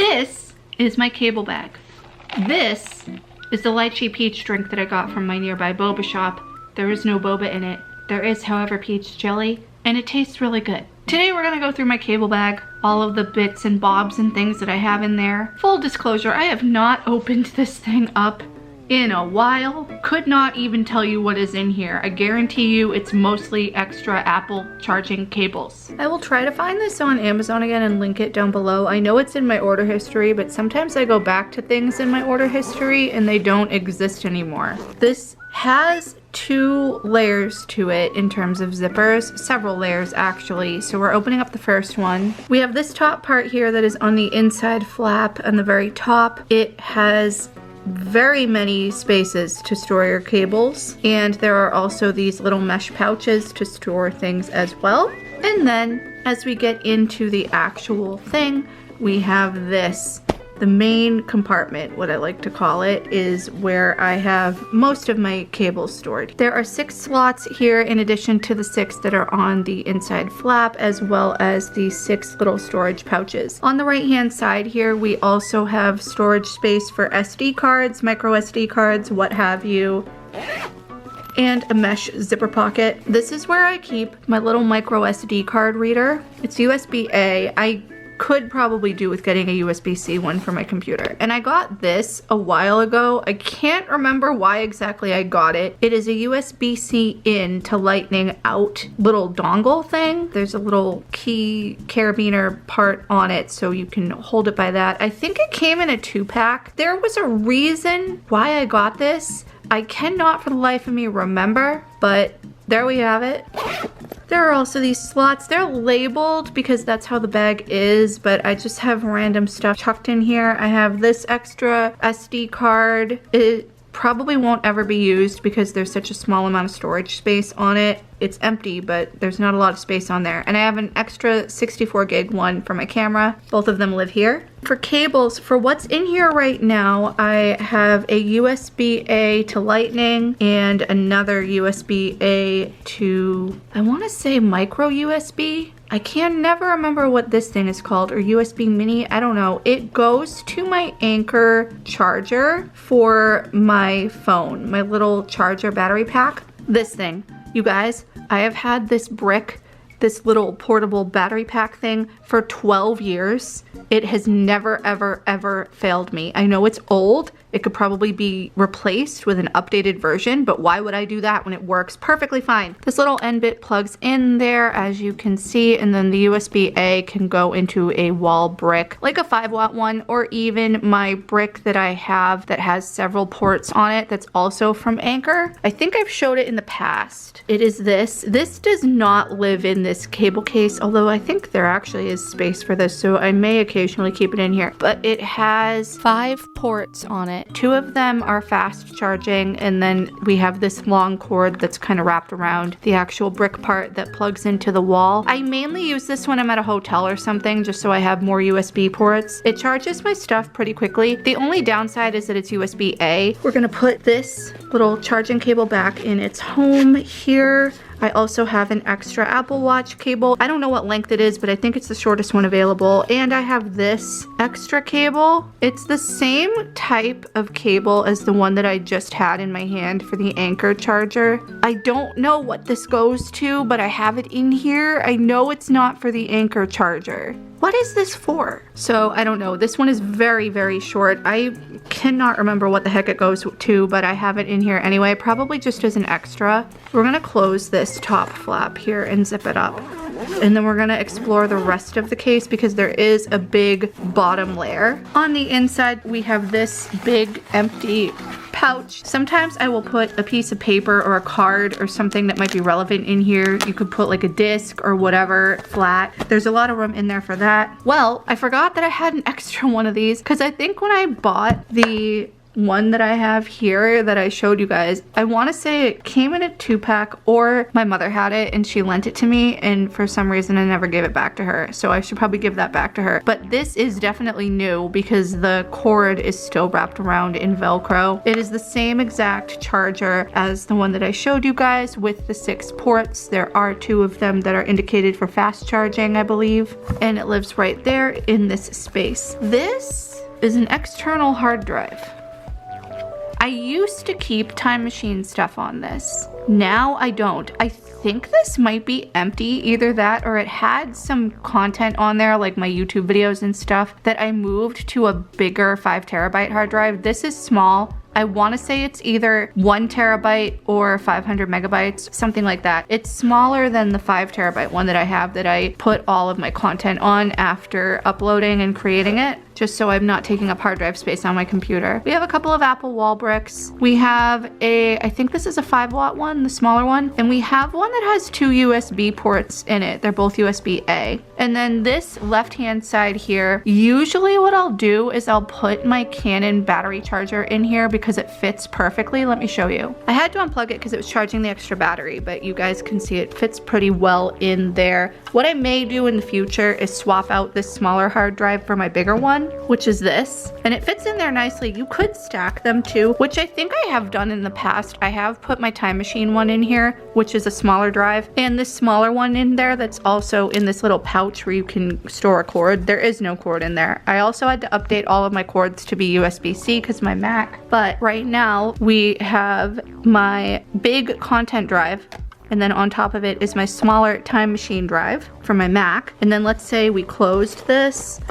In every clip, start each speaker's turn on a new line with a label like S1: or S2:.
S1: This is my cable bag. This is the lychee peach drink that I got from my nearby boba shop. There is no boba in it. There is, however, peach jelly, and it tastes really good. Today we're gonna go through my cable bag, all of the bits and bobs and things that I have in there. Full disclosure, I have not opened this thing up in a while. Could not even tell you what is in here. I guarantee you it's mostly extra Apple charging cables. I will try to find this on Amazon again and link it down below. I know it's in my order history, but sometimes I go back to things in my order history and they don't exist anymore. This has 2 layers to it in terms of zippers, several layers actually. So we're opening up the first one. We have this top part here that is on the inside flap on the very top. It has very many spaces to store your cables, and there are also these little mesh pouches to store things as well. And then as we get into the actual thing, we have this. The main compartment, what I like to call it, is where I have most of my cables stored. There are 6 slots here in addition to the 6 that are on the inside flap, as well as the 6 little storage pouches. On the right hand side here, we also have storage space for SD cards, micro SD cards, what have you, and a mesh zipper pocket. This is where I keep my little micro SD card reader. It's USB-A. I could probably do with getting a USB-C one for my computer. And I got this a while ago. I can't remember why exactly I got it. It is a USB-C in to lightning out little dongle thing. There's a little key carabiner part on it so you can hold it by that. I think it came in a 2-pack. There was a reason why I got this. I cannot for the life of me remember, but there we have it. There are also these slots. They're labeled because that's how the bag is, but I just have random stuff tucked in here. I have this extra SD card. It probably won't ever be used because there's such a small amount of storage space on it. It's empty, but there's not a lot of space on there. And I have an extra 64 gig one for my camera. Both of them live here. For cables, for what's in here right now, I have a USB-A to lightning and another USB-A to, I want to say micro USB. I can never remember what this thing is called, or USB mini, I don't know. It goes to my Anker charger for my phone, my little charger battery pack. This thing. You guys, I have had this brick, this little portable battery pack thing for 12 years. It has never, ever, ever failed me. I know it's old. It could probably be replaced with an updated version, but why would I do that when it works perfectly fine? This little end bit plugs in there, as you can see, and then the USB-A can go into a wall brick, like a 5-watt one, or even my brick that I have that has several ports on it that's also from Anker. I think I've showed it in the past. It is this. This does not live in this cable case, although I think there actually is space for this, so I may occasionally keep it in here. But it has 5 ports on it. 2 of them are fast charging, and then we have this long cord that's kind of wrapped around the actual brick part that plugs into the wall. I mainly use this when I'm at a hotel or something, just so I have more USB ports. It charges my stuff pretty quickly. The only downside is that it's USB-A. We're gonna put this little charging cable back in its home here. I also have an extra Apple Watch cable. I don't know what length it is, but I think it's the shortest one available. And I have this extra cable. It's the same type of cable as the one that I just had in my hand for the Anker charger. I don't know what this goes to, but I have it in here. I know it's not for the Anker charger. What is this for? So I don't know. This one is very, very short. I cannot remember what the heck it goes to, but I have it in here anyway, probably just as an extra. We're gonna close this top flap here and zip it up. And then we're gonna explore the rest of the case because there is a big bottom layer. On the inside, we have this big empty pouch. Sometimes I will put a piece of paper or a card or something that might be relevant in here. You could put like a disc or whatever flat. There's a lot of room in there for that. Well, I forgot that I had an extra one of these because I think when I bought the one that I have here that I showed you guys, I want to say it came in a 2-pack, or my mother had it and she lent it to me, and for some reason I never gave it back to her, so I should probably give that back to her. But this is definitely new because the cord is still wrapped around in Velcro. It is the same exact charger as the one that I showed you guys with the 6 ports. There are 2 of them that are indicated for fast charging, I believe, and it lives right there in this space. This is an external hard drive. I used to keep Time Machine stuff on this. Now I don't. I think this might be empty, either that or it had some content on there like my YouTube videos and stuff that I moved to a bigger 5 terabyte hard drive. This is small. I want to say it's either 1 terabyte or 500 megabytes, something like that. It's smaller than the 5 terabyte one that I have that I put all of my content on after uploading and creating it, just so I'm not taking up hard drive space on my computer. We have a couple of Apple wall bricks. We have I think this is a 5-watt one, the smaller one, and we have one that has 2 USB ports in it. They're both USB-A. And then this left-hand side here, usually what I'll do is I'll put my Canon battery charger in here because it fits perfectly. Let me show you. I had to unplug it because it was charging the extra battery, but you guys can see it fits pretty well in there. What I may do in the future is swap out this smaller hard drive for my bigger one, which is this, and it fits in there nicely. You could stack them too, which I think I have done in the past. I have put my Time Machine one in here, which is a smaller drive, and this smaller one in there that's also in this little pouch where you can store a cord. There is no cord in there. I also had to update all of my cords to be USB-C because my Mac, but right now we have my big content drive, and then on top of it is my smaller Time Machine drive for my Mac. And then let's say we closed this.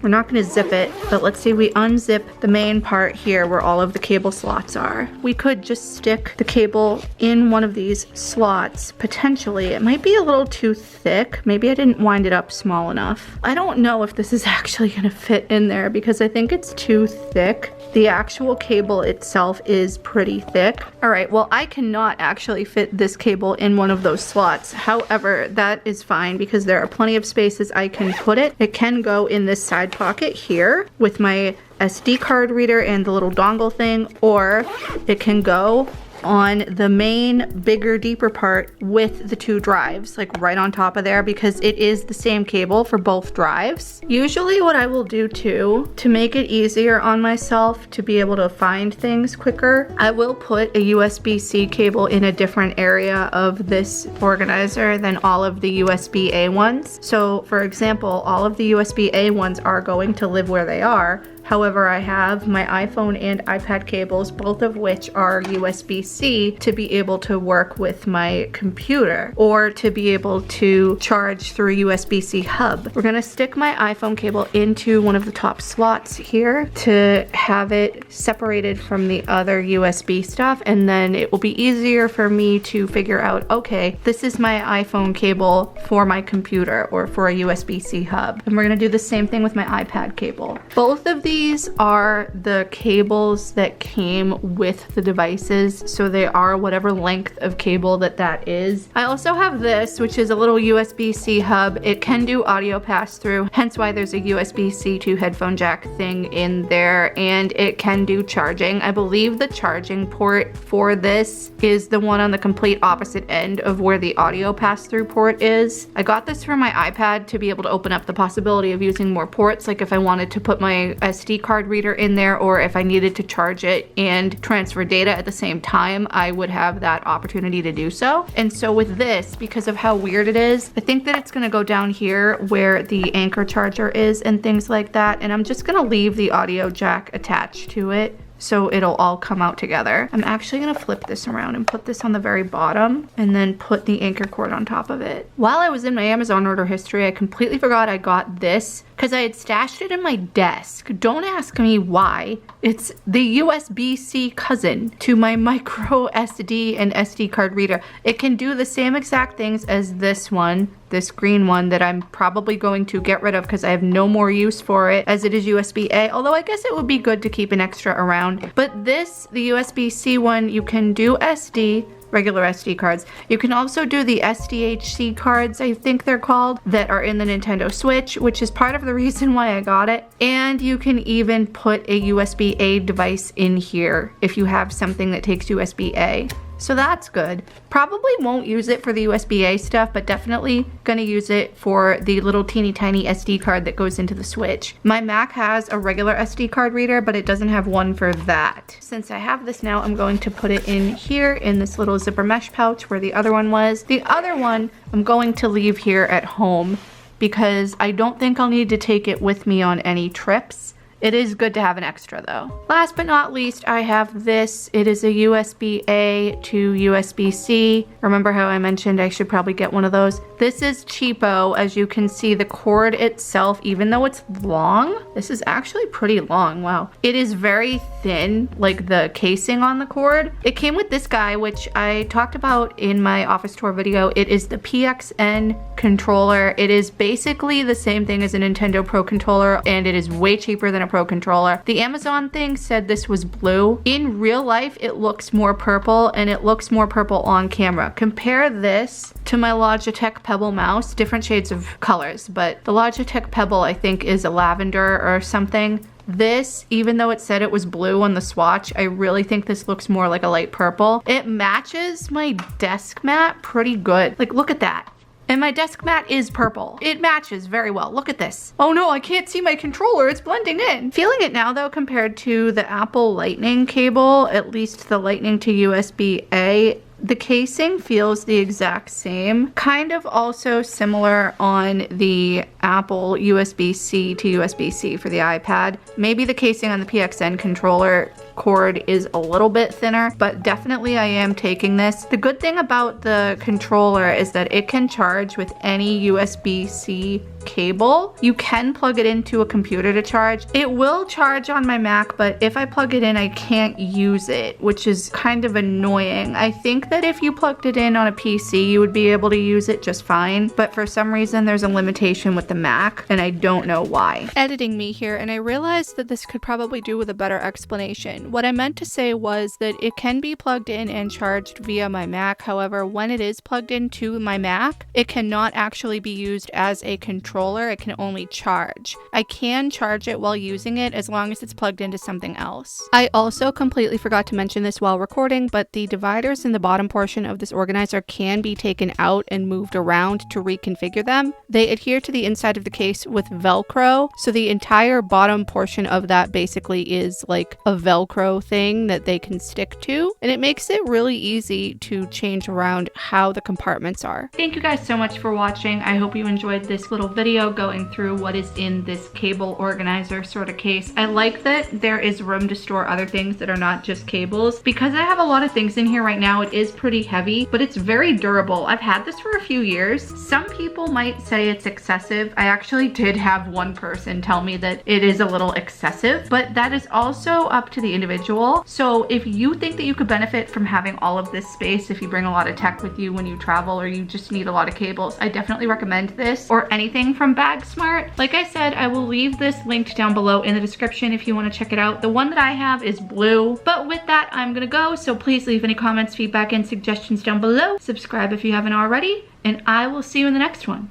S1: We're not going to zip it, but let's say we unzip the main part here where all of the cable slots are. We could just stick the cable in one of these slots, potentially. It might be a little too thick. Maybe I didn't wind it up small enough. I don't know if this is actually going to fit in there because I think it's too thick. The actual cable itself is pretty thick. All right, well, I cannot actually fit this cable in one of those slots. However, that is fine because there are plenty of spaces I can put it. It can go in this side pocket here with my SD card reader and the little dongle thing, or it can go on the main bigger deeper part with the 2 drives, like right on top of there, because it is the same cable for both drives. Usually what I will do too, to make it easier on myself to be able to find things quicker, I will put a USB-C cable in a different area of this organizer than all of the USB-A ones. So for example, all of the USB-A ones are going to live where they are. However, I have my iPhone and iPad cables, both of which are USB-C, to be able to work with my computer or to be able to charge through a USB-C hub. We're gonna stick my iPhone cable into one of the top slots here to have it separated from the other USB stuff, and then it will be easier for me to figure out, okay, this is my iPhone cable for my computer or for a USB-C hub. And we're gonna do the same thing with my iPad cable. Both of these are the cables that came with the devices, so they are whatever length of cable that is. I also have this, which is a little USB-C hub. It can do audio pass-through, hence why there's a USB-C to headphone jack thing in there, and it can do charging. I believe the charging port for this is the one on the complete opposite end of where the audio pass-through port is. I got this for my iPad to be able to open up the possibility of using more ports, like if I wanted to put my SD card reader in there, or if I needed to charge it and transfer data at the same time, I would have that opportunity to do so. And so with this, because of how weird it is, I think that it's gonna go down here where the Anker charger is and things like that, and I'm just gonna leave the audio jack attached to it so it'll all come out together. I'm actually gonna flip this around and put this on the very bottom and then put the Anker cord on top of it. While I was in my Amazon order history, I completely forgot I got this because I had stashed it in my desk. Don't ask me why. It's the USB-C cousin to my micro SD and SD card reader. It can do the same exact things as this one, this green one that I'm probably going to get rid of because I have no more use for it, as it is USB-A, although I guess it would be good to keep an extra around. But this, the USB-C one, you can do SD, regular SD cards. You can also do the SDHC cards, I think they're called, that are in the Nintendo Switch, which is part of the reason why I got it. And you can even put a USB-A device in here if you have something that takes USB-A. So that's good. Probably won't use it for the USB-A stuff, but definitely gonna use it for the little teeny tiny SD card that goes into the Switch. My Mac has a regular SD card reader, but it doesn't have one for that. Since I have this now, I'm going to put it in here in this little zipper mesh pouch where the other one was. The other one I'm going to leave here at home because I don't think I'll need to take it with me on any trips. It is good to have an extra though. Last but not least, I have this. It is a USB-A to USB-C. Remember how I mentioned I should probably get one of those? This is cheapo. As you can see, the cord itself, even though it's long, this is actually pretty long, wow. It is very thin, like the casing on the cord. It came with this guy, which I talked about in my office tour video. It is the PXN controller. It is basically the same thing as a Nintendo Pro controller, and it is way cheaper than a Pro controller. The Amazon thing said this was blue. In real life, it looks more purple, and it looks more purple on camera. Compare this to my Logitech Pebble mouse, different shades of colors, but the Logitech Pebble I think is a lavender or something. This, even though it said it was blue on the swatch, I really think this looks more like a light purple. It matches my desk mat pretty good. Like, look at that. And my desk mat is purple. It matches very well. Look at this. Oh no, I can't see my controller. It's blending in. Feeling it now though, compared to the Apple Lightning cable, at least the Lightning to USB-A, the casing feels the exact same. Kind of also similar on the Apple USB-C to USB-C for the iPad. Maybe the casing on the PXN controller cord is a little bit thinner, but definitely I am taking this. The good thing about the controller is that it can charge with any USB-C cable. You can plug it into a computer to charge. It will charge on my Mac, but if I plug it in, I can't use it, which is kind of annoying. I think that if you plugged it in on a PC, you would be able to use it just fine, but for some reason there's a limitation with the Mac, and I don't know why. Editing me here, and I realized that this could probably do with a better explanation. What I meant to say was that it can be plugged in and charged via my Mac. However, when it is plugged into my Mac, it cannot actually be used as a controller. It can only charge. I can charge it while using it as long as it's plugged into something else. I also completely forgot to mention this while recording, but the dividers in the bottom portion of this organizer can be taken out and moved around to reconfigure them. They adhere to the inside of the case with Velcro, so the entire bottom portion of that basically is like a Velcro thing that they can stick to, and it makes it really easy to change around how the compartments are. Thank you guys so much for watching. I hope you enjoyed this little video going through what is in this cable organizer sort of case. I like that there is room to store other things that are not just cables. Because I have a lot of things in here right now, it is pretty heavy, but it's very durable. I've had this for a few years. Some people might say it's excessive. I actually did have one person tell me that it is a little excessive, but that is also up to the individual. So if you think that you could benefit from having all of this space, if you bring a lot of tech with you when you travel or you just need a lot of cables, I definitely recommend this or anything from BagSmart. Like I said, I will leave this linked down below in the description if you want to check it out. The one that I have is blue, but with that, I'm gonna go. So please leave any comments, feedback, and suggestions down below. Subscribe if you haven't already, and I will see you in the next one.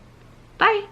S1: Bye.